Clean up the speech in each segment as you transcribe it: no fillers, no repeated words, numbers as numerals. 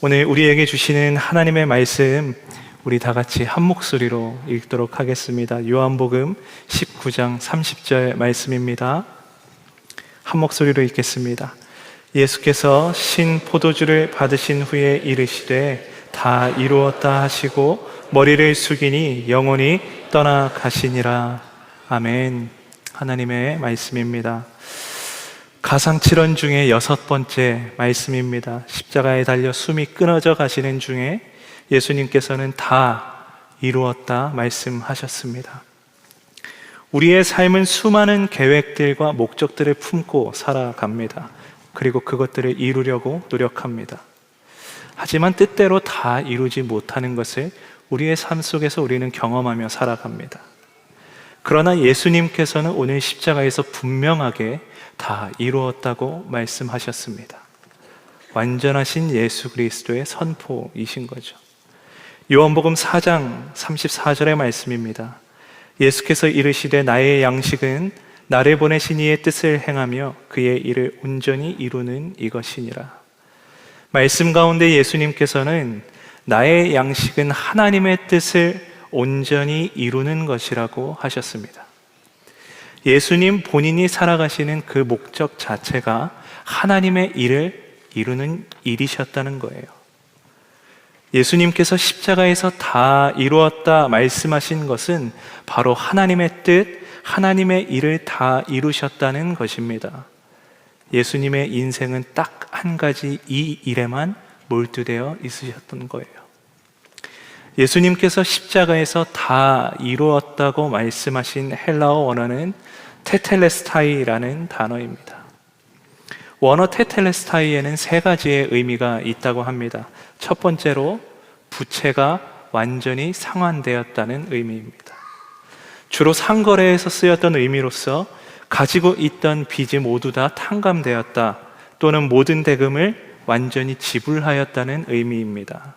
오늘 우리에게 주시는 하나님의 말씀, 우리 다 같이 한 목소리로 읽도록 하겠습니다. 요한복음 19장 30절 말씀입니다. 한 목소리로 읽겠습니다. 예수께서 신 포도주를 받으신 후에 이르시되 다 이루었다 하시고 머리를 숙이니 영혼이 떠나가시니라. 아멘. 하나님의 말씀입니다. 가상칠언 중에 6번째 말씀입니다. 십자가에 달려 숨이 끊어져 가시는 중에 예수님께서는 다 이루었다 말씀하셨습니다. 우리의 삶은 수많은 계획들과 목적들을 품고 살아갑니다. 그리고 그것들을 이루려고 노력합니다. 하지만 뜻대로 다 이루지 못하는 것을 우리의 삶 속에서 우리는 경험하며 살아갑니다. 그러나 예수님께서는 오늘 십자가에서 분명하게 다 이루었다고 말씀하셨습니다. 완전하신 예수 그리스도의 선포이신 거죠. 요한복음 4장 34절의 말씀입니다. 예수께서 이르시되 나의 양식은 나를 보내신 이의 뜻을 행하며 그의 일을 온전히 이루는 이것이니라. 말씀 가운데 예수님께서는 나의 양식은 하나님의 뜻을 온전히 이루는 것이라고 하셨습니다. 예수님 본인이 살아가시는 그 목적 자체가 하나님의 일을 이루는 일이셨다는 거예요. 예수님께서 십자가에서 다 이루었다 말씀하신 것은 바로 하나님의 뜻, 하나님의 일을 다 이루셨다는 것입니다. 예수님의 인생은 딱 한 가지 이 일에만 몰두되어 있으셨던 거예요. 예수님께서 십자가에서 다 이루었다고 말씀하신 헬라어 원어는 테텔레스타이라는 단어입니다. 원어 테텔레스타이에는 3가지의 의미가 있다고 합니다. 첫 번째로 부채가 완전히 상환되었다는 의미입니다. 주로 상거래에서 쓰였던 의미로서 가지고 있던 빚이 모두 다 탕감되었다, 또는 모든 대금을 완전히 지불하였다는 의미입니다.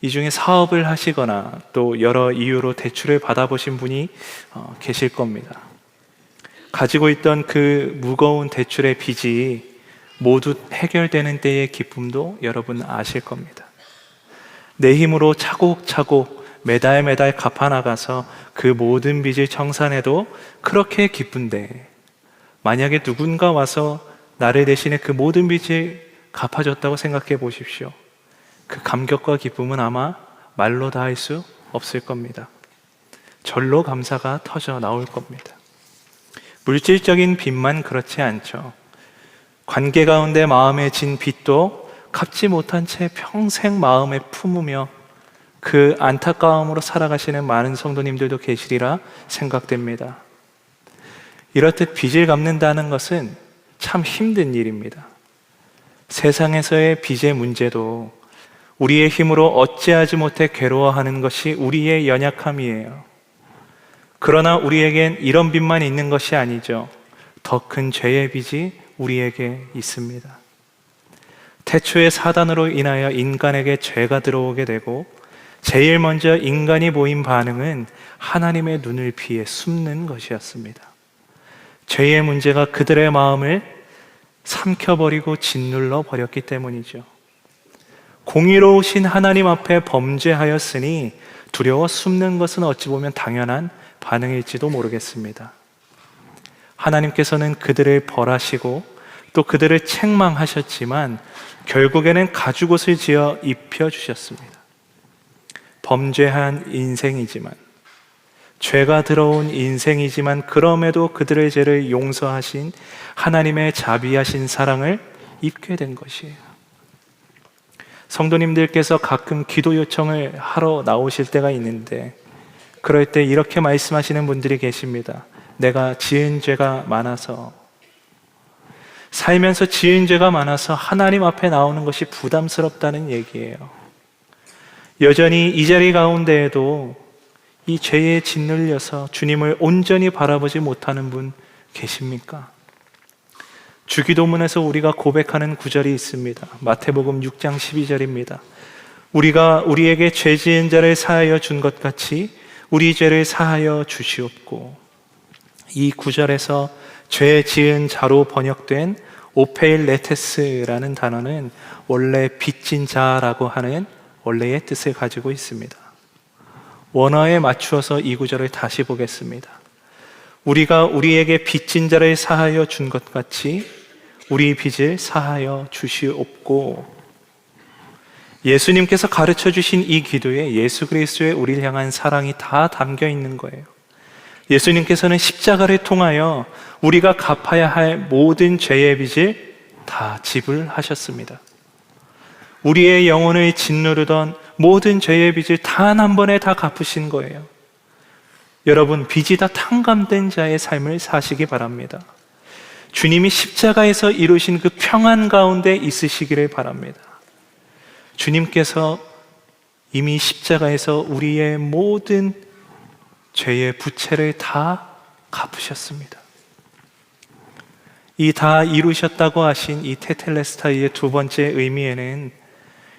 이 중에 사업을 하시거나 또 여러 이유로 대출을 받아보신 분이 계실 겁니다. 가지고 있던 그 무거운 대출의 빚이 모두 해결되는 때의 기쁨도 여러분 아실 겁니다. 내 힘으로 차곡차곡 매달 갚아나가서 그 모든 빚을 청산해도 그렇게 기쁜데, 만약에 누군가 와서 나를 대신에 그 모든 빚을 갚아줬다고 생각해 보십시오. 그 감격과 기쁨은 아마 말로 다 할 수 없을 겁니다. 절로 감사가 터져 나올 겁니다. 물질적인 빚만 그렇지 않죠. 관계 가운데 마음에 진 빚도 갚지 못한 채 평생 마음에 품으며 그 안타까움으로 살아가시는 많은 성도님들도 계시리라 생각됩니다. 이렇듯 빚을 갚는다는 것은 참 힘든 일입니다. 세상에서의 빚의 문제도 우리의 힘으로 어찌하지 못해 괴로워하는 것이 우리의 연약함이에요. 그러나 우리에겐 이런 빚만 있는 것이 아니죠. 더 큰 죄의 빚이 우리에게 있습니다. 태초의 사단으로 인하여 인간에게 죄가 들어오게 되고, 제일 먼저 인간이 보인 반응은 하나님의 눈을 피해 숨는 것이었습니다. 죄의 문제가 그들의 마음을 삼켜버리고 짓눌러 버렸기 때문이죠. 공의로우신 하나님 앞에 범죄하였으니 두려워 숨는 것은 어찌 보면 당연한 반응일지도 모르겠습니다. 하나님께서는 그들을 벌하시고 또 그들을 책망하셨지만 결국에는 가죽옷을 지어 입혀주셨습니다. 범죄한 인생이지만, 죄가 들어온 인생이지만 그럼에도 그들의 죄를 용서하신 하나님의 자비하신 사랑을 입게 된 것이에요. 성도님들께서 가끔 기도 요청을 하러 나오실 때가 있는데, 그럴 때 이렇게 말씀하시는 분들이 계십니다. 내가 지은 죄가 많아서, 살면서 지은 죄가 많아서 하나님 앞에 나오는 것이 부담스럽다는 얘기예요. 여전히 이 자리 가운데에도 이 죄에 짓눌려서 주님을 온전히 바라보지 못하는 분 계십니까? 주기도문에서 우리가 고백하는 구절이 있습니다. 마태복음 6장 12절입니다. 우리가 우리에게 죄 지은 자를 사하여 준 것 같이 우리 죄를 사하여 주시옵고. 이 구절에서 죄 지은 자로 번역된 오페일레테스라는 단어는 원래 빚진 자라고 하는 원래의 뜻을 가지고 있습니다. 원어에 맞추어서 이 구절을 다시 보겠습니다. 우리가 우리에게 빚진 자를 사하여 준 것 같이 우리 빚을 사하여 주시옵고. 예수님께서 가르쳐 주신 이 기도에 예수 그리스도의 우리를 향한 사랑이 다 담겨 있는 거예요. 예수님께서는 십자가를 통하여 우리가 갚아야 할 모든 죄의 빚을 다 지불하셨습니다. 우리의 영혼을 짓누르던 모든 죄의 빚을 단 한 번에 다 갚으신 거예요. 여러분, 빚이 다 탕감된 자의 삶을 사시기 바랍니다. 주님이 십자가에서 이루신 그 평안 가운데 있으시기를 바랍니다. 주님께서 이미 십자가에서 우리의 모든 죄의 부채를 다 갚으셨습니다. 이 다 이루셨다고 하신 이 테텔레스타이의 두 번째 의미에는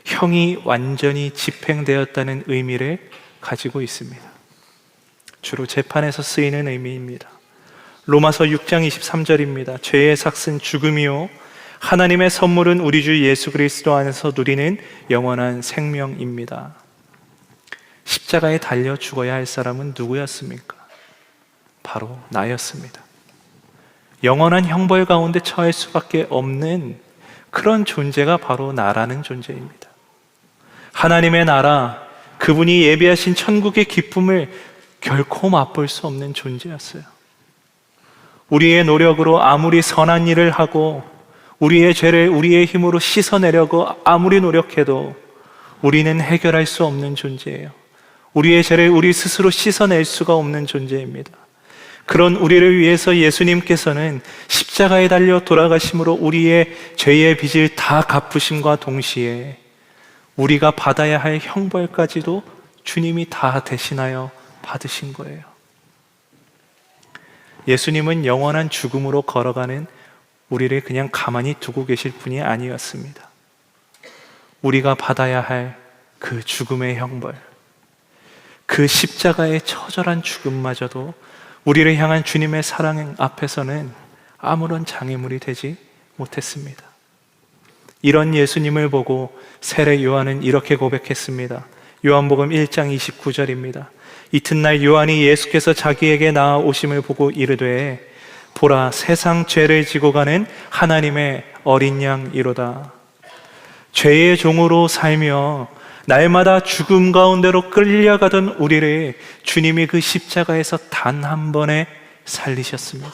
형이 완전히 집행되었다는 의미를 가지고 있습니다. 주로 재판에서 쓰이는 의미입니다. 로마서 6장 23절입니다. 죄의 삭은 죽음이요 하나님의 선물은 우리 주 예수 그리스도 안에서 누리는 영원한 생명입니다. 십자가에 달려 죽어야 할 사람은 누구였습니까? 바로 나였습니다. 영원한 형벌 가운데 처할 수밖에 없는 그런 존재가 바로 나라는 존재입니다. 하나님의 나라, 그분이 예비하신 천국의 기쁨을 결코 맛볼 수 없는 존재였어요. 우리의 노력으로 아무리 선한 일을 하고 우리의 죄를 우리의 힘으로 씻어내려고 아무리 노력해도 우리는 해결할 수 없는 존재예요. 우리의 죄를 우리 스스로 씻어낼 수가 없는 존재입니다. 그런 우리를 위해서 예수님께서는 십자가에 달려 돌아가심으로 우리의 죄의 빚을 다 갚으심과 동시에 우리가 받아야 할 형벌까지도 주님이 다 대신하여 받으신 거예요. 예수님은 영원한 죽음으로 걸어가는 우리를 그냥 가만히 두고 계실 분이 아니었습니다. 우리가 받아야 할 그 죽음의 형벌, 그 십자가의 처절한 죽음마저도 우리를 향한 주님의 사랑 앞에서는 아무런 장애물이 되지 못했습니다. 이런 예수님을 보고 세례 요한은 이렇게 고백했습니다. 요한복음 1장 29절입니다. 이튿날 요한이 예수께서 자기에게 나아오심을 보고 이르되 보라, 세상 죄를 지고 가는 하나님의 어린 양이로다. 죄의 종으로 살며 날마다 죽음 가운데로 끌려가던 우리를 주님이 그 십자가에서 단 한 번에 살리셨습니다.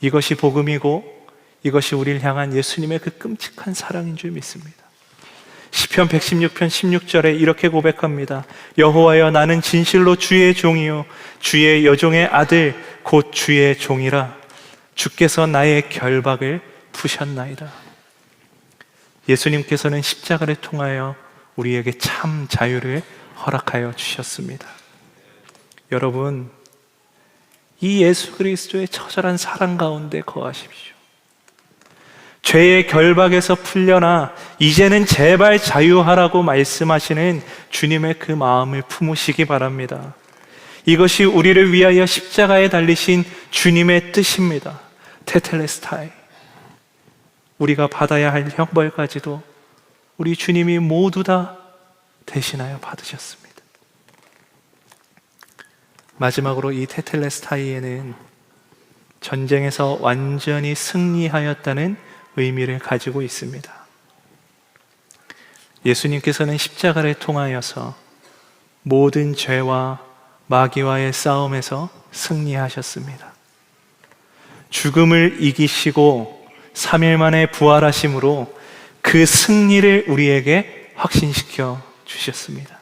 이것이 복음이고 이것이 우리를 향한 예수님의 그 끔찍한 사랑인 줄 믿습니다. 시편 116편 16절에 이렇게 고백합니다. 여호와여, 나는 진실로 주의 종이요 주의 여종의 아들 곧 주의 종이라. 주께서 나의 결박을 푸셨나이다. 예수님께서는 십자가를 통하여 우리에게 참 자유를 허락하여 주셨습니다. 여러분, 이 예수 그리스도의 처절한 사랑 가운데 거하십시오. 죄의 결박에서 풀려나 이제는 제발 자유하라고 말씀하시는 주님의 그 마음을 품으시기 바랍니다. 이것이 우리를 위하여 십자가에 달리신 주님의 뜻입니다. 테텔레스타이. 우리가 받아야 할 형벌까지도 우리 주님이 모두 다 대신하여 받으셨습니다. 마지막으로 이 테텔레스타이에는 전쟁에서 완전히 승리하였다는 의미를 가지고 있습니다. 예수님께서는 십자가를 통하여서 모든 죄와 마귀와의 싸움에서 승리하셨습니다. 죽음을 이기시고 3일 만에 부활하심으로 그 승리를 우리에게 확신시켜 주셨습니다.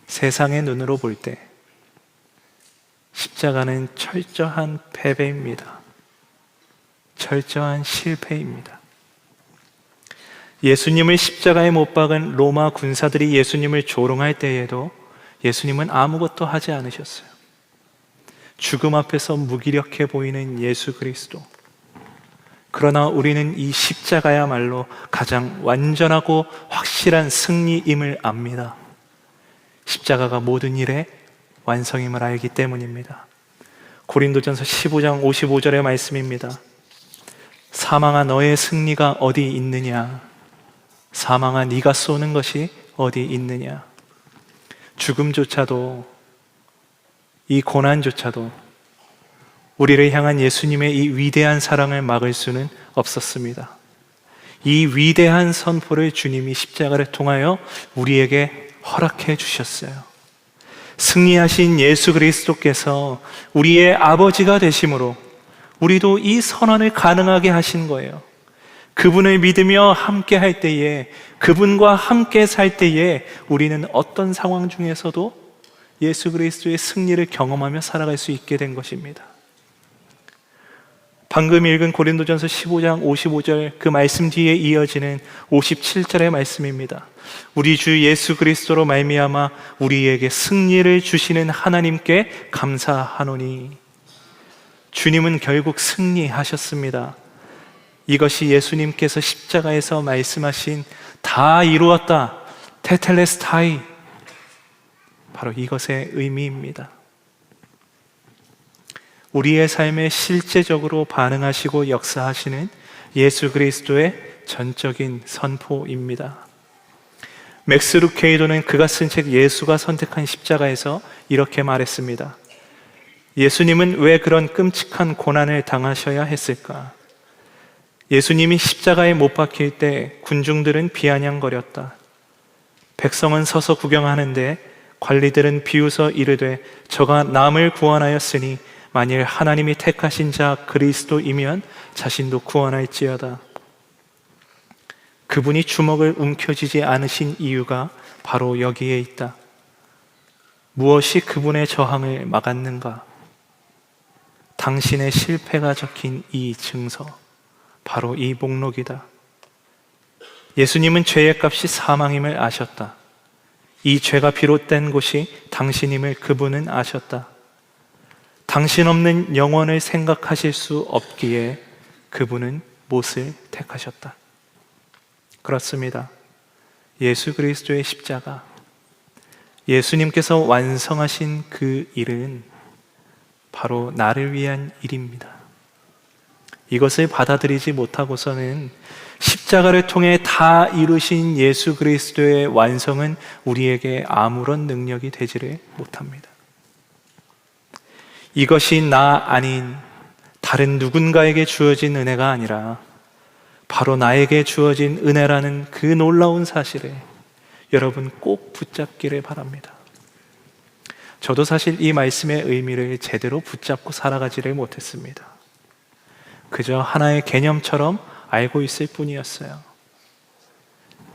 세상의 눈으로 볼 때 십자가는 철저한 패배입니다. 철저한 실패입니다. 예수님을 십자가에 못 박은 로마 군사들이 예수님을 조롱할 때에도 예수님은 아무것도 하지 않으셨어요. 죽음 앞에서 무기력해 보이는 예수 그리스도. 그러나 우리는 이 십자가야말로 가장 완전하고 확실한 승리임을 압니다. 십자가가 모든 일의 완성임을 알기 때문입니다. 고린도전서 15장 55절의 말씀입니다. 사망아 너의 승리가 어디 있느냐? 사망아 네가 쏘는 것이 어디 있느냐? 죽음조차도, 이 고난조차도 우리를 향한 예수님의 이 위대한 사랑을 막을 수는 없었습니다. 이 위대한 선포를 주님이 십자가를 통하여 우리에게 허락해 주셨어요. 승리하신 예수 그리스도께서 우리의 아버지가 되심으로 우리도 이 선언을 가능하게 하신 거예요. 그분을 믿으며 함께 할 때에, 그분과 함께 살 때에 우리는 어떤 상황 중에서도 예수 그리스도의 승리를 경험하며 살아갈 수 있게 된 것입니다. 방금 읽은 고린도전서 15장 55절 그 말씀 뒤에 이어지는 57절의 말씀입니다. 우리 주 예수 그리스도로 말미암아 우리에게 승리를 주시는 하나님께 감사하노니. 주님은 결국 승리하셨습니다. 이것이 예수님께서 십자가에서 말씀하신 다 이루었다, 테텔레스타이, 바로 이것의 의미입니다. 우리의 삶에 실제적으로 반응하시고 역사하시는 예수 그리스도의 전적인 선포입니다. 맥스 루케이도는 그가 쓴 책 예수가 선택한 십자가에서 이렇게 말했습니다. 예수님은 왜 그런 끔찍한 고난을 당하셔야 했을까? 예수님이 십자가에 못 박힐 때 군중들은 비아냥거렸다. 백성은 서서 구경하는데 관리들은 비웃어 이르되 저가 남을 구원하였으니 만일 하나님이 택하신 자 그리스도이면 자신도 구원할지어다. 그분이 주먹을 움켜쥐지 않으신 이유가 바로 여기에 있다. 무엇이 그분의 저항을 막았는가? 당신의 실패가 적힌 이 증서, 바로 이 목록이다. 예수님은 죄의 값이 사망임을 아셨다. 이 죄가 비롯된 곳이 당신임을 그분은 아셨다. 당신 없는 영혼을 생각하실 수 없기에 그분은 못을 택하셨다. 그렇습니다. 예수 그리스도의 십자가, 예수님께서 완성하신 그 일은 바로 나를 위한 일입니다. 이것을 받아들이지 못하고서는 십자가를 통해 다 이루신 예수 그리스도의 완성은 우리에게 아무런 능력이 되지를 못합니다. 이것이 나 아닌 다른 누군가에게 주어진 은혜가 아니라 바로 나에게 주어진 은혜라는 그 놀라운 사실을 여러분 꼭 붙잡기를 바랍니다. 저도 사실 이 말씀의 의미를 제대로 붙잡고 살아가지를 못했습니다. 그저 하나의 개념처럼 알고 있을 뿐이었어요.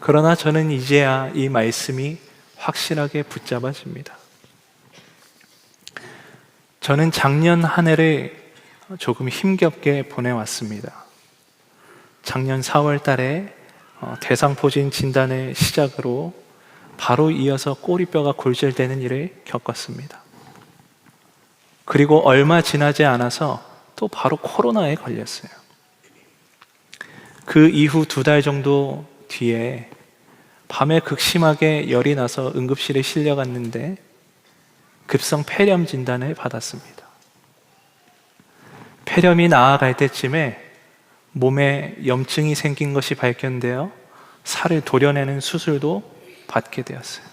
그러나 저는 이제야 이 말씀이 확실하게 붙잡아집니다. 저는 작년 한 해를 조금 힘겹게 보내왔습니다. 작년 4월 달에 대상포진 진단을 시작으로 바로 이어서 꼬리뼈가 골절되는 일을 겪었습니다. 그리고 얼마 지나지 않아서 또 바로 코로나에 걸렸어요. 그 이후 2달 정도 뒤에 밤에 극심하게 열이 나서 응급실에 실려갔는데 급성 폐렴 진단을 받았습니다. 폐렴이 나아갈 때쯤에 몸에 염증이 생긴 것이 발견되어 살을 도려내는 수술도 받게 되었어요.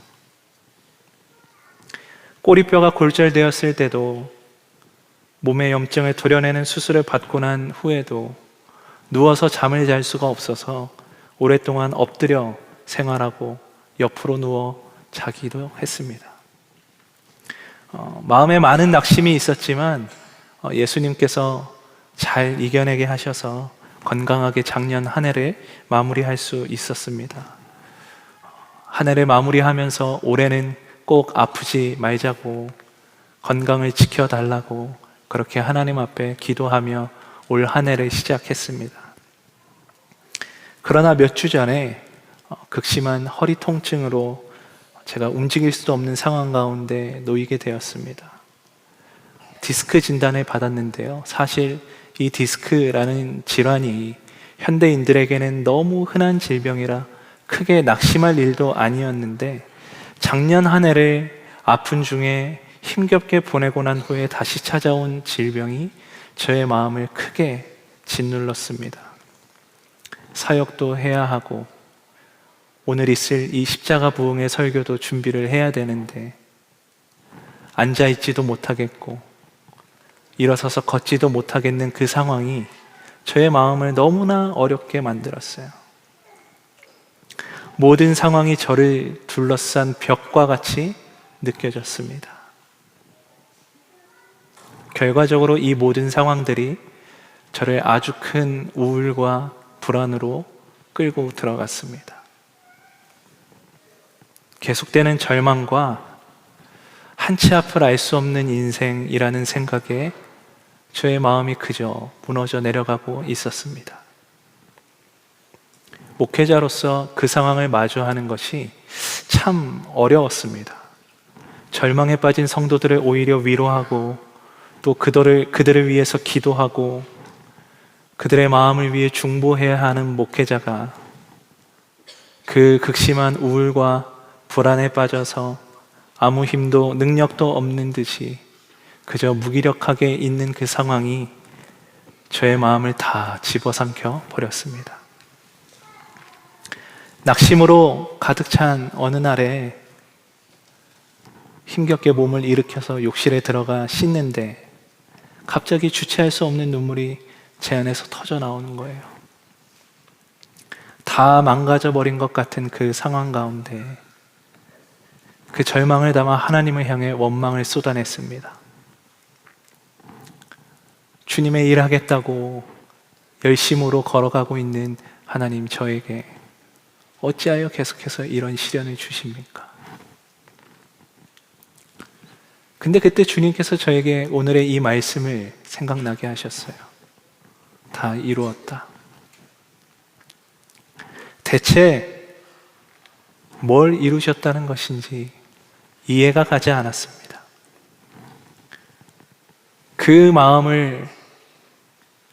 꼬리뼈가 골절되었을 때도 몸의 염증을 도려내는 수술을 받고 난 후에도 누워서 잠을 잘 수가 없어서 오랫동안 엎드려 생활하고 옆으로 누워 자기도 했습니다. 마음에 많은 낙심이 있었지만 예수님께서 잘 이겨내게 하셔서 건강하게 작년 한 해를 마무리할 수 있었습니다. 한 해를 마무리하면서 올해는 꼭 아프지 말자고 건강을 지켜달라고 그렇게 하나님 앞에 기도하며 올 한 해를 시작했습니다. 그러나 몇 주 전에 극심한 허리 통증으로 제가 움직일 수도 없는 상황 가운데 놓이게 되었습니다. 디스크 진단을 받았는데요. 사실 이 디스크라는 질환이 현대인들에게는 너무 흔한 질병이라 크게 낙심할 일도 아니었는데 작년 한 해를 아픈 중에 힘겹게 보내고 난 후에 다시 찾아온 질병이 저의 마음을 크게 짓눌렀습니다. 사역도 해야 하고 오늘 있을 이 십자가 부흥의 설교도 준비를 해야 되는데 앉아있지도 못하겠고 일어서서 걷지도 못하겠는 그 상황이 저의 마음을 너무나 어렵게 만들었어요. 모든 상황이 저를 둘러싼 벽과 같이 느껴졌습니다. 결과적으로 이 모든 상황들이 저를 아주 큰 우울과 불안으로 끌고 들어갔습니다. 계속되는 절망과 한치 앞을 알 수 없는 인생이라는 생각에 저의 마음이 그저 무너져 내려가고 있었습니다. 목회자로서 그 상황을 마주하는 것이 참 어려웠습니다. 절망에 빠진 성도들을 오히려 위로하고 또 그들을 위해서 기도하고 그들의 마음을 위해 중보해야 하는 목회자가 그 극심한 우울과 불안에 빠져서 아무 힘도 능력도 없는 듯이 그저 무기력하게 있는 그 상황이 저의 마음을 다 집어삼켜 버렸습니다. 낙심으로 가득 찬 어느 날에 힘겹게 몸을 일으켜서 욕실에 들어가 씻는데 갑자기 주체할 수 없는 눈물이 제 안에서 터져 나오는 거예요. 다 망가져 버린 것 같은 그 상황 가운데 그 절망을 담아 하나님을 향해 원망을 쏟아냈습니다. 주님의 일 하겠다고 열심으로 걸어가고 있는 하나님, 저에게 어찌하여 계속해서 이런 시련을 주십니까? 근데 그때 주님께서 저에게 오늘의 이 말씀을 생각나게 하셨어요. 다 이루었다. 대체 뭘 이루셨다는 것인지 이해가 가지 않았습니다. 그 마음을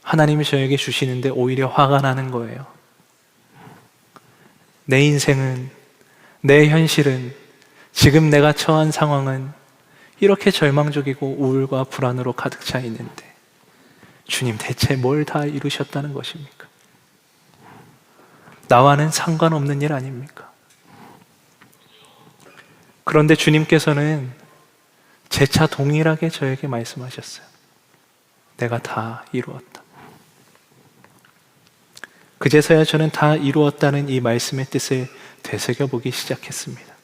하나님이 저에게 주시는데 오히려 화가 나는 거예요. 내 인생은, 내 현실은, 지금 내가 처한 상황은 이렇게 절망적이고 우울과 불안으로 가득 차 있는데 주님, 대체 뭘 다 이루셨다는 것입니까? 나와는 상관없는 일 아닙니까? 그런데 주님께서는 재차 동일하게 저에게 말씀하셨어요. 내가 다 이루었다. 그제서야 저는 다 이루었다는 이 말씀의 뜻을 되새겨보기 시작했습니다.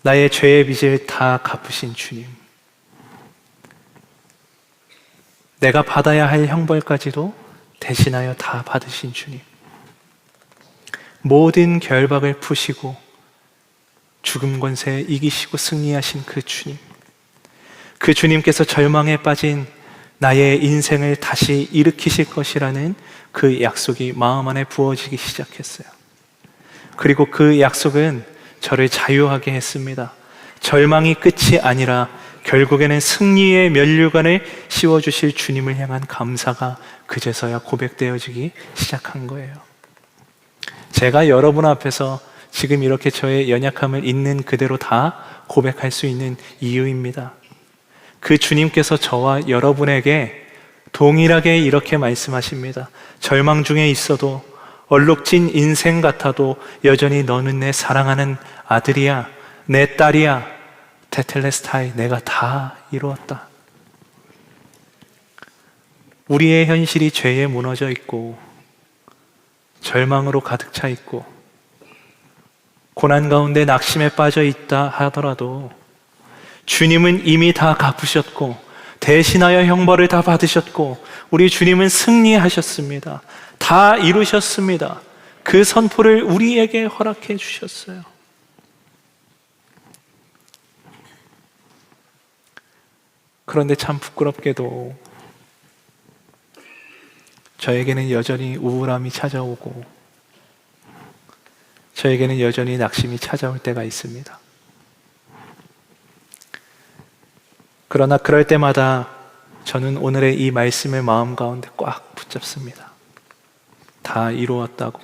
나의 죄의 빚을 다 갚으신 주님, 내가 받아야 할 형벌까지도 대신하여 다 받으신 주님, 모든 결박을 푸시고 죽음 권세에 이기시고 승리하신 그 주님, 그 주님께서 절망에 빠진 나의 인생을 다시 일으키실 것이라는 그 약속이 마음 안에 부어지기 시작했어요. 그리고 그 약속은 저를 자유하게 했습니다. 절망이 끝이 아니라 결국에는 승리의 면류관을 씌워주실 주님을 향한 감사가 그제서야 고백되어지기 시작한 거예요. 제가 여러분 앞에서 지금 이렇게 저의 연약함을 있는 그대로 다 고백할 수 있는 이유입니다. 그 주님께서 저와 여러분에게 동일하게 이렇게 말씀하십니다. 절망 중에 있어도, 얼룩진 인생 같아도 여전히 너는 내 사랑하는 아들이야, 내 딸이야, 테텔레스타이, 내가 다 이루었다. 우리의 현실이 죄에 무너져 있고 절망으로 가득 차 있고 고난 가운데 낙심에 빠져 있다 하더라도 주님은 이미 다 갚으셨고 대신하여 형벌을 다 받으셨고 우리 주님은 승리하셨습니다. 다 이루셨습니다. 그 선포를 우리에게 허락해 주셨어요. 그런데 참 부끄럽게도 저에게는 여전히 우울함이 찾아오고 저에게는 여전히 낙심이 찾아올 때가 있습니다. 그러나 그럴 때마다 저는 오늘의 이 말씀을 마음 가운데 꽉 붙잡습니다. 다 이루었다고,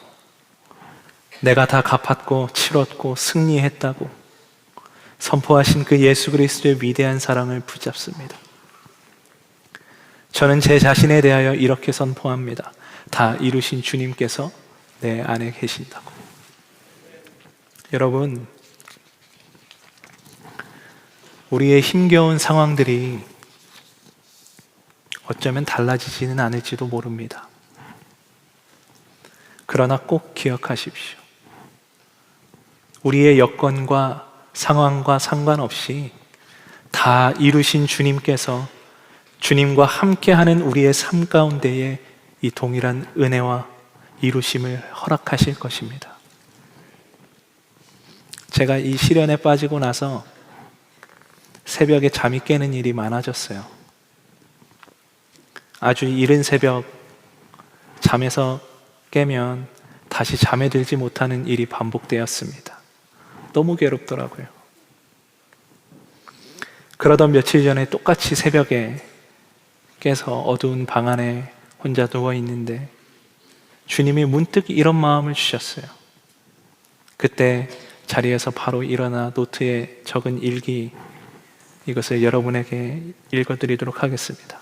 내가 다 갚았고 치렀고 승리했다고 선포하신 그 예수 그리스도의 위대한 사랑을 붙잡습니다. 저는 제 자신에 대하여 이렇게 선포합니다. 다 이루신 주님께서 내 안에 계신다고. 여러분, 우리의 힘겨운 상황들이 어쩌면 달라지지는 않을지도 모릅니다. 그러나 꼭 기억하십시오. 우리의 여건과 상황과 상관없이 다 이루신 주님께서 주님과 함께하는 우리의 삶 가운데에 이 동일한 은혜와 이루심을 허락하실 것입니다. 제가 이 시련에 빠지고 나서 새벽에 잠이 깨는 일이 많아졌어요. 아주 이른 새벽 잠에서 깨면 다시 잠에 들지 못하는 일이 반복되었습니다. 너무 괴롭더라고요. 그러던 며칠 전에 똑같이 새벽에 깨서 어두운 방 안에 혼자 누워 있는데 주님이 문득 이런 마음을 주셨어요. 그때 자리에서 바로 일어나 노트에 적은 일기, 이것을 여러분에게 읽어드리도록 하겠습니다.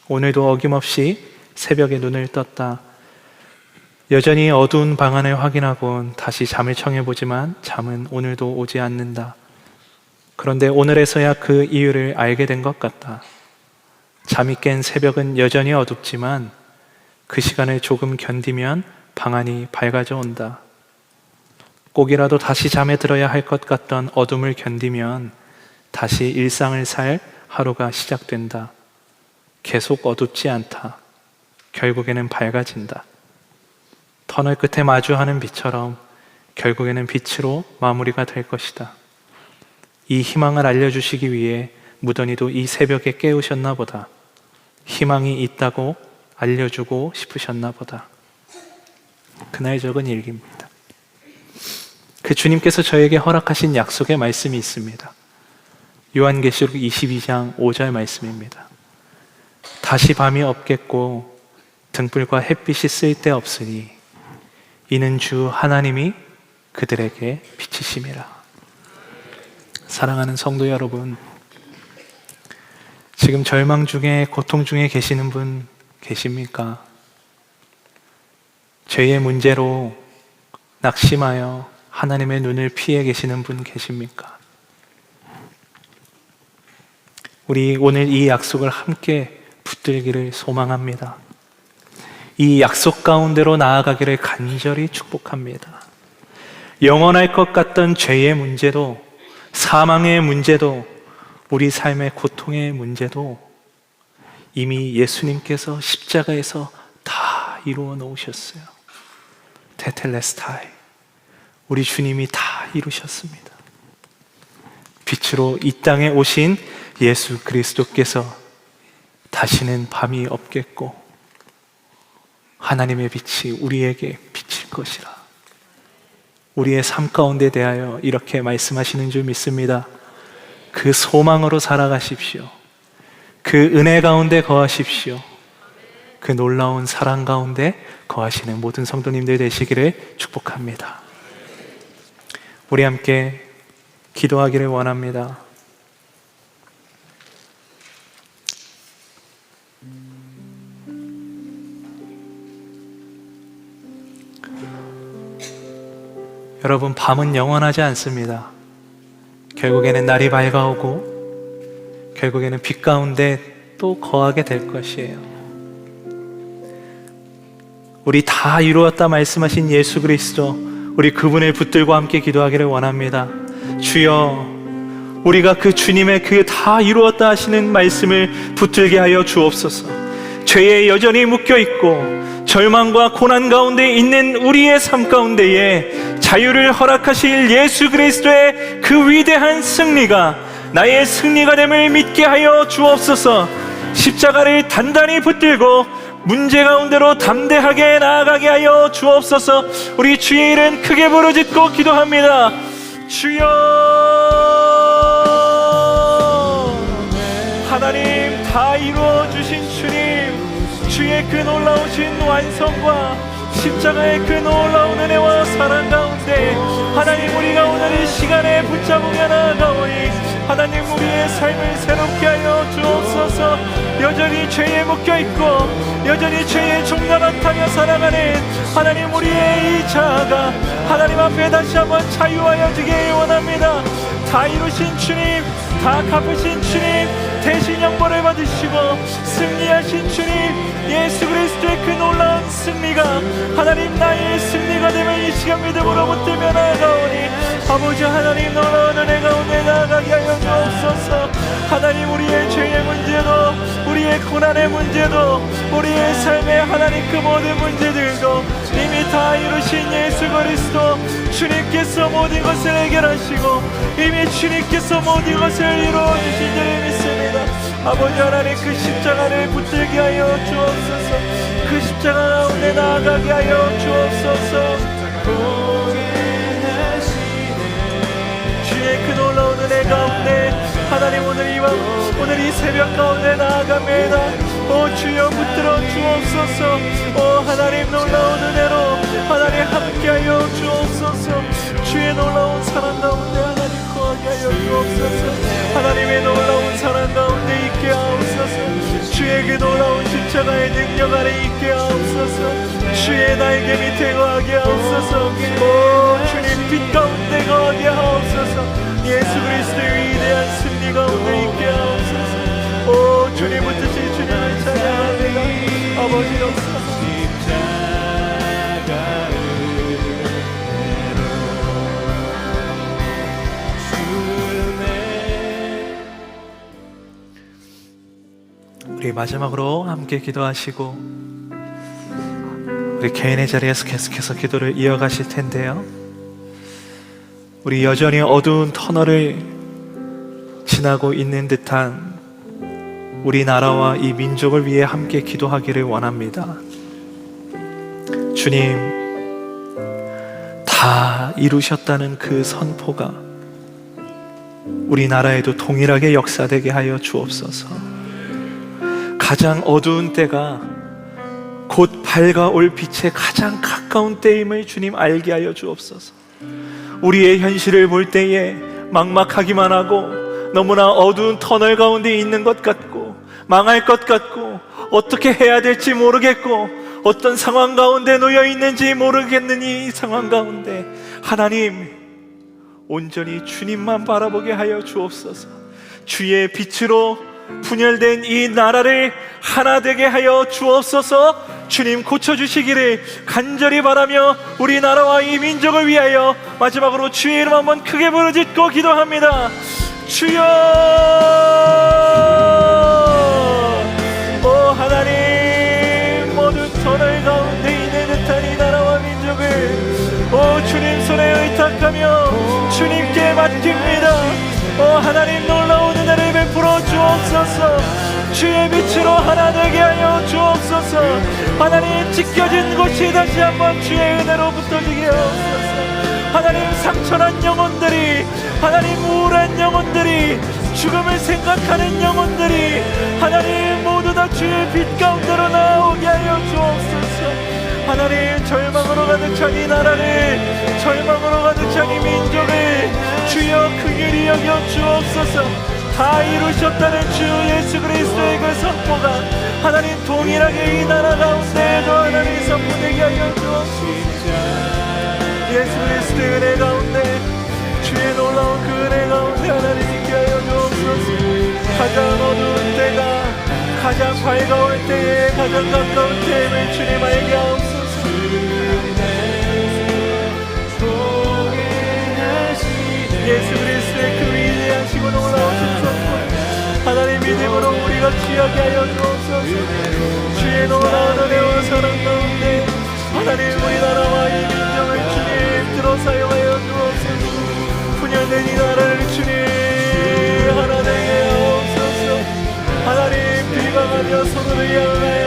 오늘도 어김없이 새벽에 눈을 떴다. 여전히 어두운 방 안을 확인하곤 다시 잠을 청해보지만 잠은 오늘도 오지 않는다. 그런데 오늘에서야 그 이유를 알게 된 것 같다. 잠이 깬 새벽은 여전히 어둡지만 그 시간을 조금 견디면 방 안이 밝아져 온다. 꼭이라도 다시 잠에 들어야 할 것 같던 어둠을 견디면 다시 일상을 살 하루가 시작된다. 계속 어둡지 않다. 결국에는 밝아진다. 터널 끝에 마주하는 빛처럼 결국에는 빛으로 마무리가 될 것이다. 이 희망을 알려주시기 위해 무던히도 이 새벽에 깨우셨나 보다. 희망이 있다고 알려주고 싶으셨나 보다. 그날 적은 일기입니다. 그 주님께서 저에게 허락하신 약속의 말씀이 있습니다. 요한계시록 22장 5절 말씀입니다. 다시 밤이 없겠고 등불과 햇빛이 쓸데없으니 이는 주 하나님이 그들에게 빛이심이라. 사랑하는 성도 여러분, 지금 절망 중에 고통 중에 계시는 분 계십니까? 죄의 문제로 낙심하여 하나님의 눈을 피해 계시는 분 계십니까? 우리 오늘 이 약속을 함께 붙들기를 소망합니다. 이 약속 가운데로 나아가기를 간절히 축복합니다. 영원할 것 같던 죄의 문제도, 사망의 문제도, 우리 삶의 고통의 문제도 이미 예수님께서 십자가에서 다 이루어 놓으셨어요. 테텔레스타이, 우리 주님이 다 이루셨습니다. 빛으로 이 땅에 오신 예수 그리스도께서 다시는 밤이 없겠고 하나님의 빛이 우리에게 비칠 것이라. 우리의 삶 가운데 대하여 이렇게 말씀하시는 줄 믿습니다. 그 소망으로 살아가십시오. 그 은혜 가운데 거하십시오. 그 놀라운 사랑 가운데 거하시는 모든 성도님들 되시기를 축복합니다. 우리 함께 기도하기를 원합니다. 여러분, 밤은 영원하지 않습니다. 결국에는 날이 밝아오고 결국에는 빛 가운데 또 거하게 될 것이에요. 우리 다 이루었다 말씀하신 예수 그리스도, 우리 그분을 붙들고 함께 기도하기를 원합니다. 주여, 우리가 그 주님의 그 다 이루었다 하시는 말씀을 붙들게 하여 주옵소서. 죄에 여전히 묶여있고 절망과 고난 가운데 있는 우리의 삶 가운데에 자유를 허락하실 예수 그리스도의 그 위대한 승리가 나의 승리가 됨을 믿게 하여 주옵소서. 십자가를 단단히 붙들고 문제 가운데로 담대하게 나아가게 하여 주옵소서. 우리 주의 이름 크게 부르짖고 기도합니다. 주여, 하나님 다 이루어 주신 주님, 주의 그 놀라우신 완성과 십자가의 그 놀라운 은혜와 사랑 가운데 하나님, 우리가 오늘 이 시간에 붙잡으며 나아가오니 하나님 우리의 삶을 새롭게 하여 주옵소서. 여전히 죄에 묶여있고 여전히 죄의 종나만 타며 살아가는 하나님 우리의 이 자아가 하나님 앞에 다시 한번 자유하여지길 원합니다. 다 이루신 주님, 다 갚으신 주님, 대신 형벌을 받으시고 승리하신 주님, 예수 그리스도의 그 놀라운 승리가 하나님 나의 승리가 되면 이 시간 믿음으로 붙들며 나아가오니 아버지 하나님 놀라운 은혜 가운데 나아가게 하여 주옵소서. 하나님 우리의 죄의 문제도 우리의 고난의 문제도 우리의 삶의 하나님 그 모든 문제들도 이미 다 이루신 예수 그리스도 주님께서 모든 것을 해결하시고 이미 주님께서 모든 것을 이루어주신 줄 믿습니다. 아버지 하나님 그 십자가를 붙들게 하여 주옵소서. 그 십자가 가운데 나아가게 하여 주옵소서. 주의 그 놀라운 은혜 가운데 하나님 오늘 이 새벽 가운데 나아갑니다. 오 주여 붙들어 주옵소서. 오 하나님 놀라운 은혜로 하나님 함께하여 주옵소서. 주의 놀라운 사랑 가운데 하나님 거하게 하여 주옵소서. 하나님의 놀라운 사랑 가운데 있게 하옵소서. 주의 그 놀라운 십자가의 능력 아래 있게 하옵소서. 주의 날개 밑에 거하게 하옵소서. 오 주님 빛 가운데 거하게 하옵소서. 예수 그리스도의 위대한 승리 가운데 있게 하옵소서. 오 주님 붙드신 주님을 찬양합니다. 아버지 없소서. 우리 마지막으로 함께 기도하시고 우리 개인의 자리에서 계속해서 기도를 이어가실 텐데요, 우리 여전히 어두운 터널을 지나고 있는 듯한 우리나라와 이 민족을 위해 함께 기도하기를 원합니다. 주님, 다 이루셨다는 그 선포가 우리나라에도 동일하게 역사되게 하여 주옵소서. 가장 어두운 때가 곧 밝아올 빛의 가장 가까운 때임을 주님 알게 하여 주옵소서. 우리의 현실을 볼 때에 막막하기만 하고 너무나 어두운 터널 가운데 있는 것 같고 망할 것 같고 어떻게 해야 될지 모르겠고 어떤 상황 가운데 놓여 있는지 모르겠는 이 상황 가운데 하나님 온전히 주님만 바라보게 하여 주옵소서. 주의 빛으로 분열된 이 나라를 하나 되게 하여 주옵소서. 주님 고쳐주시기를 간절히 바라며 우리나라와 이 민족을 위하여 마지막으로 주의 이름 한번 크게 부르짖고 기도합니다. 주여, 오 하나님, 모든 터널 가운데 있는 듯한 이 나라와 민족을 오 주님 손에 의탁하며 주님께 맡깁니다. 오 하나님 놀라운 은혜를 베풀어 주옵소서. 주의 빛으로 하나 되게 하여 주옵소서. 하나님 찢겨진 곳이 다시 한번 주의 은혜로 붙어지게 하옵소서. 하나님 상처난 영혼들이, 하나님 우울한 영혼들이, 죽음을 생각하는 영혼들이 하나님 모두 다 주의 빛 가운데로 나오게 하여 주옵소서. 하나님 절망으로 가득 찬 이 나라를, 절망으로 가득 찬 이 민족을 주여 긍휼히 여겨 주옵소서. 다 이루셨다는 주 예수 그리스도의 그 선포가 하나님 동일하게 이 나라 가운데에도 하나님 선포되게 하여 주옵소서. 예수 그리스도의 은혜 가운데, 주의 놀라운 그 은혜 가운데 하나님 있게 하여 주옵소서. 가장 어두운 때가 가장 밝아올 때에 가장 가까운 때임을 주님 알게 하옵소서. 예수 그리스도의 그 위대하시고 놀라우신 선포 하나님 믿음으로 우리가 취하게 하여 주옵소서. 주의 놀라운 은혜와 사랑 가운데 하나님 우리나라와 이 민족을 주님 들어 사용하여 주옵소서. 분열된 이 나라를 주님 하나 되게 하옵소서. 하나님 비방하며 서로를 향하여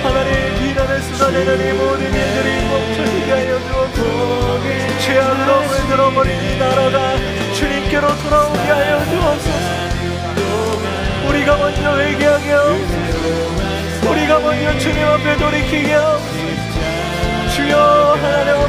하나님 비난을 쏟아내는 이 모든 일들이 멈춰지게 하여 주옵소서. 죄악으로 물들어버린 이 나라가 주님께로 돌아오게 하여 주옵소서. 우리가 먼저 회개하게 하옵소서. 우리가 먼저 주님 앞에 돌이키게 하옵소서. 주여 하나님